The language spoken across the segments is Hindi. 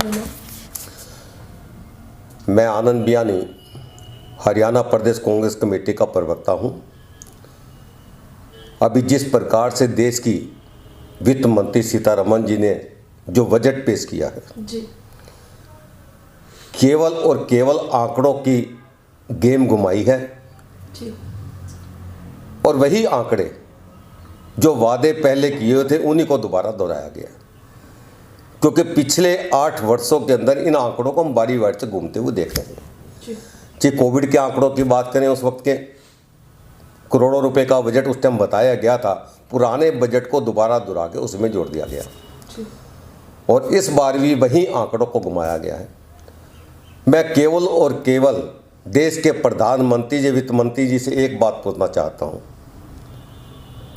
में। मैं आनंद बियानी हरियाणा प्रदेश कांग्रेस कमेटी का प्रवक्ता हूं। अभी जिस प्रकार से देश की वित्त मंत्री सीतारमण जी ने जो बजट पेश किया है जी। केवल और केवल आंकड़ों की गेम घुमाई है जी। और वही आंकड़े जो वादे पहले किए थे उन्हीं को दोबारा दोहराया गया, क्योंकि पिछले 8 वर्षों के अंदर इन आंकड़ों को हम बारी बारी से घूमते हुए देख रहे हैं। जी कोविड के आंकड़ों की बात करें, उस वक्त के करोड़ों रुपए का बजट उस टाइम बताया गया था, पुराने बजट को दोबारा दोहरा के उसमें जोड़ दिया गया और इस बार भी वही आंकड़ों को घुमाया गया है। मैं केवल और केवल देश के प्रधानमंत्री जी, वित्त मंत्री जी से एक बात पूछना चाहता हूं।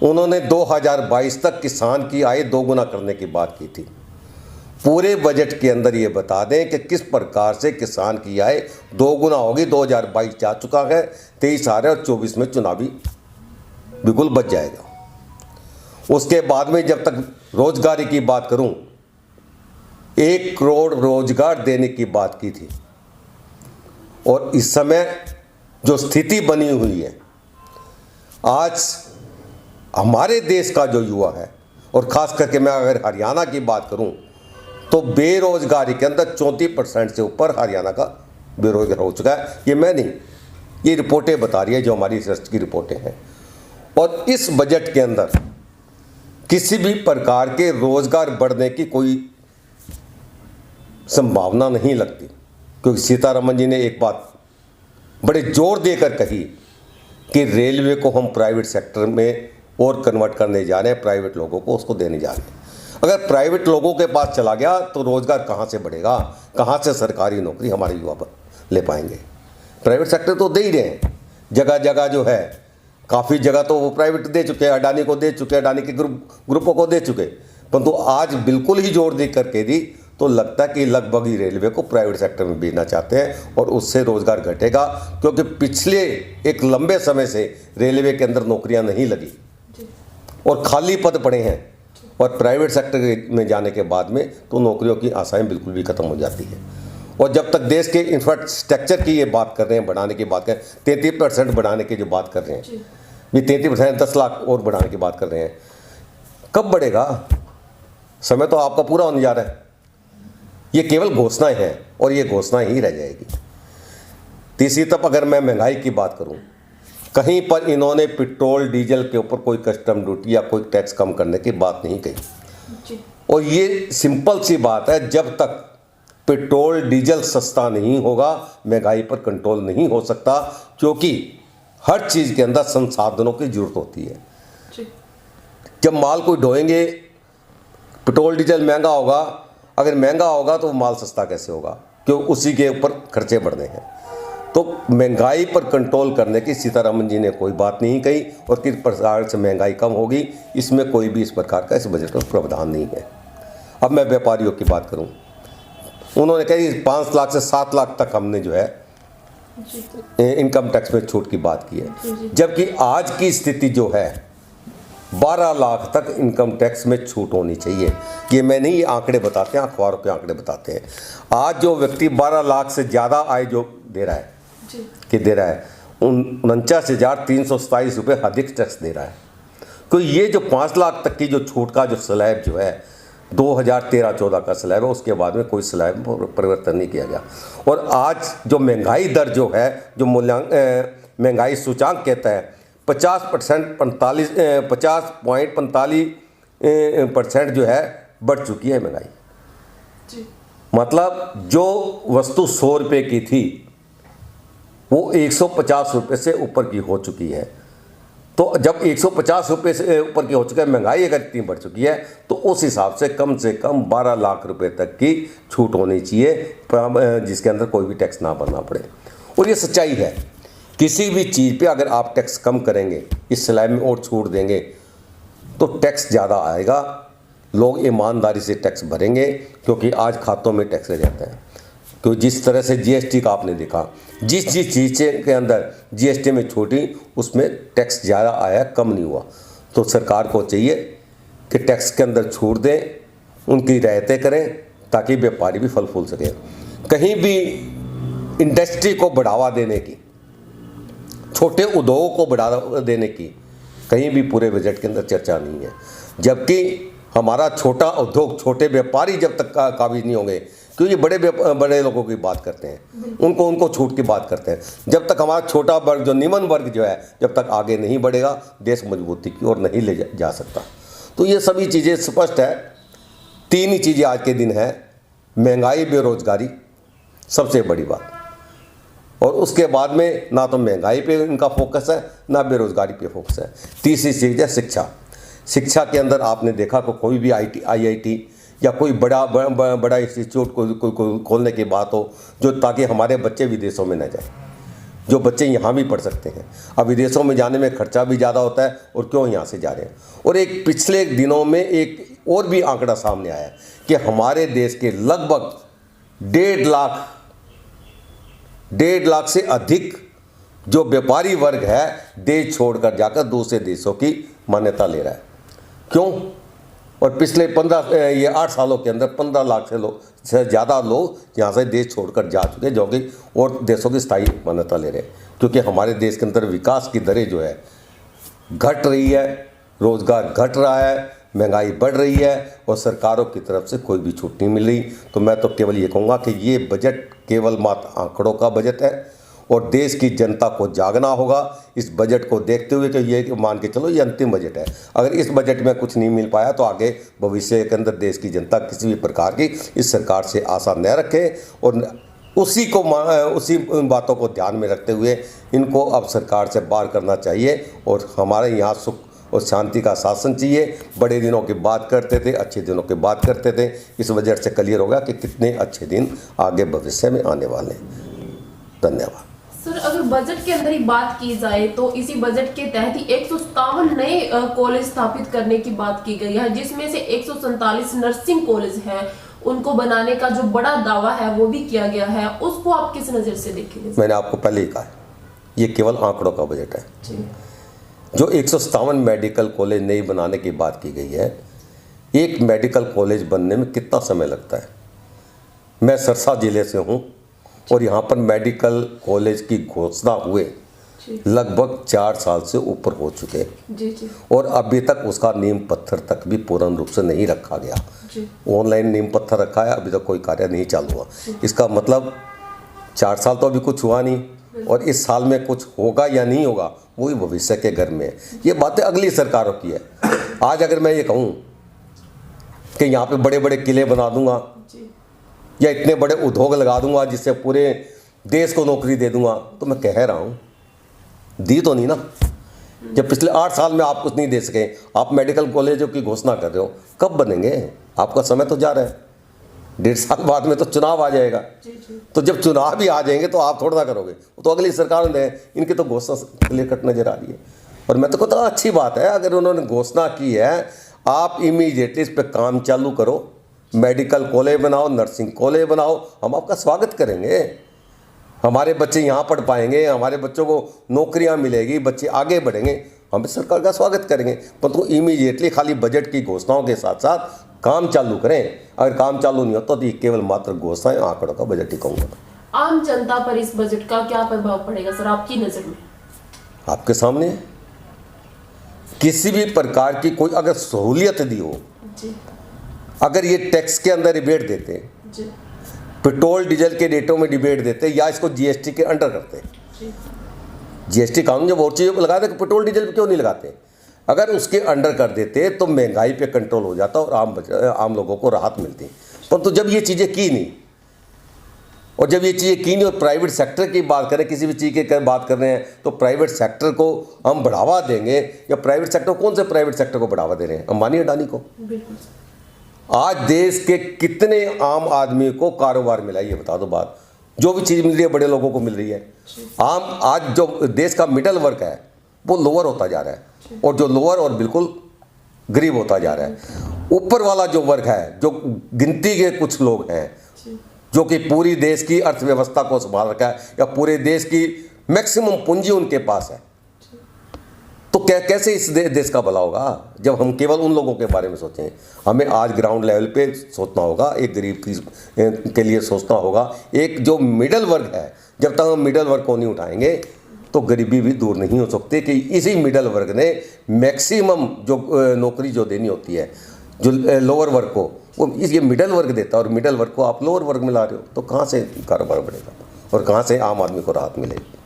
उन्होंने 2022 तक किसान की आय दोगुना करने की बात की थी। पूरे बजट के अंदर ये बता दें कि किस प्रकार से किसान की आय दोगुना होगी। 2022 जा चुका है, 23 आ रहे और 24 में चुनावी बिल्कुल बच जाएगा। उसके बाद में जब तक रोजगारी की बात करूं, 1 करोड़ रोजगार देने की बात की थी और इस समय जो स्थिति बनी हुई है, आज हमारे देश का जो युवा है और ख़ास करके मैं अगर हरियाणा की बात करूं तो बेरोजगारी के अंदर 34% से ऊपर हरियाणा का बेरोजगार हो चुका है। ये मैं नहीं, ये रिपोर्टें बता रही है, जो हमारी रिसर्च की रिपोर्टें हैं। और इस बजट के अंदर किसी भी प्रकार के रोजगार बढ़ने की कोई संभावना नहीं लगती, क्योंकि सीतारमण जी ने एक बात बड़े जोर देकर कही कि रेलवे को हम प्राइवेट सेक्टर में और कन्वर्ट करने जा रहे हैं, प्राइवेट लोगों को उसको देने जा रहे हैं। अगर प्राइवेट लोगों के पास चला गया तो रोजगार कहाँ से बढ़ेगा, कहाँ से सरकारी नौकरी हमारे युवा पर ले पाएंगे। प्राइवेट सेक्टर तो दे ही रहे हैं, जगह जगह जो है, काफ़ी जगह तो वो प्राइवेट दे चुके हैं, अडानी को दे चुके हैं, अडानी के ग्रुपों को दे चुके। परंतु आज बिल्कुल ही जोर दे करके दी तो लगता है कि लगभग ही रेलवे को प्राइवेट सेक्टर में भेजना चाहते हैं और उससे रोजगार घटेगा, क्योंकि पिछले एक लंबे समय से रेलवे के अंदर नौकरियां नहीं लगी और खाली पद पड़े हैं। और प्राइवेट सेक्टर में जाने के बाद में तो नौकरियों की आशाएं बिल्कुल भी खत्म हो जाती है। और जब तक देश के इंफ्रास्ट्रक्चर की ये बात कर रहे हैं, बढ़ाने की बात करें, 33% बढ़ाने की जो बात कर रहे हैं, भी 33% 10 लाख और बढ़ाने की बात कर रहे हैं, कब बढ़ेगा? समय तो आपका पूरा होने जा रहा है। ये केवल घोषणाएं हैं और ये घोषणाएं ही रह जाएगी। तीसरी तरफ अगर मैं महंगाई की बात करूं, कहीं पर इन्होंने पेट्रोल डीजल के ऊपर कोई कस्टम ड्यूटी या कोई टैक्स कम करने की बात नहीं कही। और ये सिंपल सी बात है, जब तक पेट्रोल डीजल सस्ता नहीं होगा महंगाई पर कंट्रोल नहीं हो सकता, क्योंकि हर चीज़ के अंदर संसाधनों की जरूरत होती है। जब माल को ढोएंगे, पेट्रोल डीजल महंगा होगा, अगर महंगा होगा तो माल सस्ता कैसे होगा, क्योंकि उसी के ऊपर खर्चे बढ़ने हैं। तो महंगाई पर कंट्रोल करने की सीतारमण जी ने कोई बात नहीं कही और किस प्रकार से महंगाई कम होगी, इसमें कोई भी इस प्रकार का इस बजट में प्रावधान नहीं है। अब मैं व्यापारियों की बात करूं, उन्होंने कही 5 लाख से 7 लाख तक हमने जो है इनकम टैक्स में छूट की बात की है, जबकि आज की स्थिति जो है 12 लाख तक इनकम टैक्स में छूट होनी चाहिए। ये मैं नहीं, ये आंकड़े बताते हैं, अखबारों के आंकड़े बताते हैं। आज जो व्यक्ति 12 लाख से ज़्यादा आय जो दे रहा है कि दे रहा है 49,327 रुपये अधिक टैक्स दे रहा है। तो ये जो 5 लाख तक की जो छूट का जो स्लैब जो है 2013-14 का स्लैब है, उसके बाद में कोई स्लैब परिवर्तन नहीं किया गया। और आज जो महंगाई दर जो है, जो महंगाई सूचांक कहता है 50.45% जो है बढ़ चुकी है महंगाई। मतलब जो वस्तु 100 रुपये की थी वो 150 रुपये से ऊपर की हो चुकी है। तो जब 150 रुपये से ऊपर की हो चुकी है, महंगाई अगर इतनी बढ़ चुकी है, तो उस हिसाब से कम 12 लाख रुपए तक की छूट होनी चाहिए, जिसके अंदर कोई भी टैक्स ना भरना पड़े। और ये सच्चाई है, किसी भी चीज़ पे अगर आप टैक्स कम करेंगे, इस स्लैब में और छूट देंगे, तो टैक्स ज़्यादा आएगा, लोग ईमानदारी से टैक्स भरेंगे, क्योंकि आज खातों में टैक्स रह जाता है। तो जिस तरह से जीएसटी का आपने देखा, जिस चीज़ के अंदर जीएसटी में छोटी, उसमें टैक्स ज़्यादा आया, कम नहीं हुआ। तो सरकार को चाहिए कि टैक्स के अंदर छूट दें, उनकी रियायतें करें, ताकि व्यापारी भी फल फूल सके। कहीं भी इंडस्ट्री को बढ़ावा देने की, छोटे उद्योगों को बढ़ावा देने की कहीं भी पूरे बजट के अंदर चर्चा नहीं है। जबकि हमारा छोटा उद्योग, छोटे व्यापारी जब तक काबिज नहीं होंगे, क्योंकि बड़े लोगों की बात करते हैं, उनको छूट की बात करते हैं, जब तक हमारा छोटा वर्ग जो निम्न वर्ग जो है जब तक आगे नहीं बढ़ेगा, देश मजबूती की ओर नहीं ले जा सकता। तो ये सभी चीज़ें स्पष्ट है। 3 ही चीज़ें आज के दिन है, महंगाई, बेरोजगारी, सबसे बड़ी बात। और उसके बाद में ना तो महंगाई पे इनका फोकस है, ना बेरोजगारी पे फोकस है। तीसरी चीज़ है शिक्षा। शिक्षा के अंदर आपने देखा कि कोई भी IIT या कोई बड़ा इंस्टीट्यूट को खोलने की बात हो, जो ताकि हमारे बच्चे विदेशों में न जाए, जो बच्चे यहाँ भी पढ़ सकते हैं। अब विदेशों में जाने में खर्चा भी ज़्यादा होता है, और क्यों यहाँ से जा रहे हैं। और एक पिछले दिनों में एक और भी आंकड़ा सामने आया कि हमारे देश के लगभग 1.5 लाख से अधिक जो व्यापारी वर्ग है, देश छोड़कर जाकर दूसरे देशों की मान्यता ले रहा है। क्यों? और पिछले 8 सालों के अंदर 15 लाख से ज़्यादा लोग यहाँ से देश छोड़कर जा चुके, जो कि और देशों की स्थायी मान्यता ले रहे हैं। क्योंकि हमारे देश के अंदर विकास की दरें जो है घट रही है, रोज़गार घट रहा है, महंगाई बढ़ रही है, और सरकारों की तरफ से कोई भी छूट नहीं मिल रही। तो मैं तो केवल ये कहूँगा कि ये बजट केवल मात्र आंकड़ों का बजट है, और देश की जनता को जागना होगा इस बजट को देखते हुए कि ये मान के चलो ये अंतिम बजट है। अगर इस बजट में कुछ नहीं मिल पाया तो आगे भविष्य के अंदर देश की जनता किसी भी प्रकार की इस सरकार से आशा न रखे, और उसी बातों को ध्यान में रखते हुए इनको अब सरकार से बाहर करना चाहिए, और हमारे यहाँ सुख और शांति का शासन चाहिए। बड़े दिनों की बात करते थे, अच्छे दिनों की बात करते थे, इस बजट से क्लियर होगा कि कितने अच्छे दिन आगे भविष्य में आने वाले हैं। धन्यवाद। सर, अगर बजट के अंदर ही बात की जाए तो इसी बजट के तहत ही 157 नए कॉलेज स्थापित करने की बात की गई है, जिसमें से 147 नर्सिंग कॉलेज है, उनको बनाने का जो बड़ा दावा है वो भी किया गया है। उसको आप किस नज़र से देखेंगे? मैंने आपको पहले ही कहा, ये केवल आंकड़ों का बजट है जी। जो 157 मेडिकल कॉलेज नई बनाने की बात की गई है। एक मेडिकल कॉलेज बनने में कितना समय लगता है? मैं सरसा जिले से हूँ, और यहाँ पर मेडिकल कॉलेज की घोषणा हुए लगभग 4 साल से ऊपर हो चुके हैं जी। और अभी तक उसका नींव पत्थर तक भी पूर्ण रूप से नहीं रखा गया। ऑनलाइन नींव पत्थर रखा है, अभी तक कोई कार्य नहीं चालू हुआ। इसका मतलब 4 साल तो अभी कुछ हुआ नहीं, और इस साल में कुछ होगा या नहीं होगा वही भविष्य के घर में है। ये बातें अगली सरकारों की है। आज अगर मैं ये कहूँ कि यहाँ पे बड़े बड़े किले बना दूंगा या इतने बड़े उद्योग लगा दूंगा जिससे पूरे देश को नौकरी दे दूंगा, तो मैं कह रहा हूँ दी तो नहीं ना। जब पिछले 8 साल में आप कुछ नहीं दे सके, आप मेडिकल कॉलेजों की घोषणा कर रहे हो, कब बनेंगे? आपका समय तो जा रहा है, 1.5 साल बाद में तो चुनाव आ जाएगा। तो जब चुनाव भी आ जाएंगे तो आप थोड़ा ना करोगे, वो तो अगली सरकार ने, इनकी तो घोषणा क्लियर कट नजर आ रही है। और मैं तो कहता हूँ अच्छी बात है, अगर उन्होंने घोषणा की है आप इमीडिएटली इस पर काम चालू करो, मेडिकल कॉलेज बनाओ, नर्सिंग कॉलेज बनाओ, हम आपका स्वागत करेंगे। हमारे बच्चे यहाँ पढ़ पाएंगे, हमारे बच्चों को नौकरियाँ मिलेगी, बच्चे आगे बढ़ेंगे, हम इस सरकार का स्वागत करेंगे। परंतु इमीडिएटली खाली बजट की घोषणाओं के साथ साथ काम चालू करें। अगर काम चालू नहीं होता तो ये केवल मात्र घोषणाएं, आंकड़ों का बजट ही कहूँगा। आम जनता पर इस बजट का क्या प्रभाव पड़ेगा सर आपकी नज़र में? आपके सामने किसी भी प्रकार की कोई अगर सहूलियत दी हो जी। अगर ये टैक्स के अंदर रिबेट देते, पेट्रोल डीजल के रेटों में डिबेट देते, या इसको जीएसटी के अंडर करते, जीएसटी कानून जब और चीज़ों पर लगाते कि पेट्रोल डीजल पे क्यों नहीं लगाते, अगर उसके अंडर कर देते तो महंगाई पे कंट्रोल हो जाता और आम लोगों को राहत मिलती। परंतु जब ये चीज़ें की नहीं, और जब ये चीज़ें की नहीं और प्राइवेट सेक्टर की बात करें, किसी भी चीज़ की बात कर रहे हैं तो प्राइवेट सेक्टर को हम बढ़ावा देंगे, या प्राइवेट सेक्टर, कौन से प्राइवेट सेक्टर को बढ़ावा दे रहे हैं? अंबानी अडानी को। आज देश के कितने आम आदमी को कारोबार मिला, ये बता दो बात। जो भी चीज़ मिल रही है बड़े लोगों को मिल रही है। आज जो देश का मिडल वर्ग है वो लोअर होता जा रहा है, और जो लोअर और बिल्कुल गरीब होता जा रहा है। ऊपर वाला जो वर्ग है, जो गिनती के कुछ लोग हैं जो कि पूरी देश की अर्थव्यवस्था को संभाल रखा है, या पूरे देश की मैक्सिमम पूंजी उनके पास है, तो कैसे इस देश का भला होगा जब हम केवल उन लोगों के बारे में सोचें। हमें आज ग्राउंड लेवल पे सोचना होगा, एक गरीब के लिए सोचना होगा, एक जो मिडल वर्ग है, जब तक हम मिडल वर्ग को नहीं उठाएंगे तो गरीबी भी दूर नहीं हो सकती। कि इसी मिडल वर्ग ने मैक्सिमम जो नौकरी जो देनी होती है जो लोअर वर्ग को, वो ये मिडल वर्ग देता है, और मिडल वर्ग को आप लोअर वर्ग में ला रहे हो, तो कहाँ से कारोबार बढ़ेगा और कहाँ से आम आदमी को राहत मिलेगी।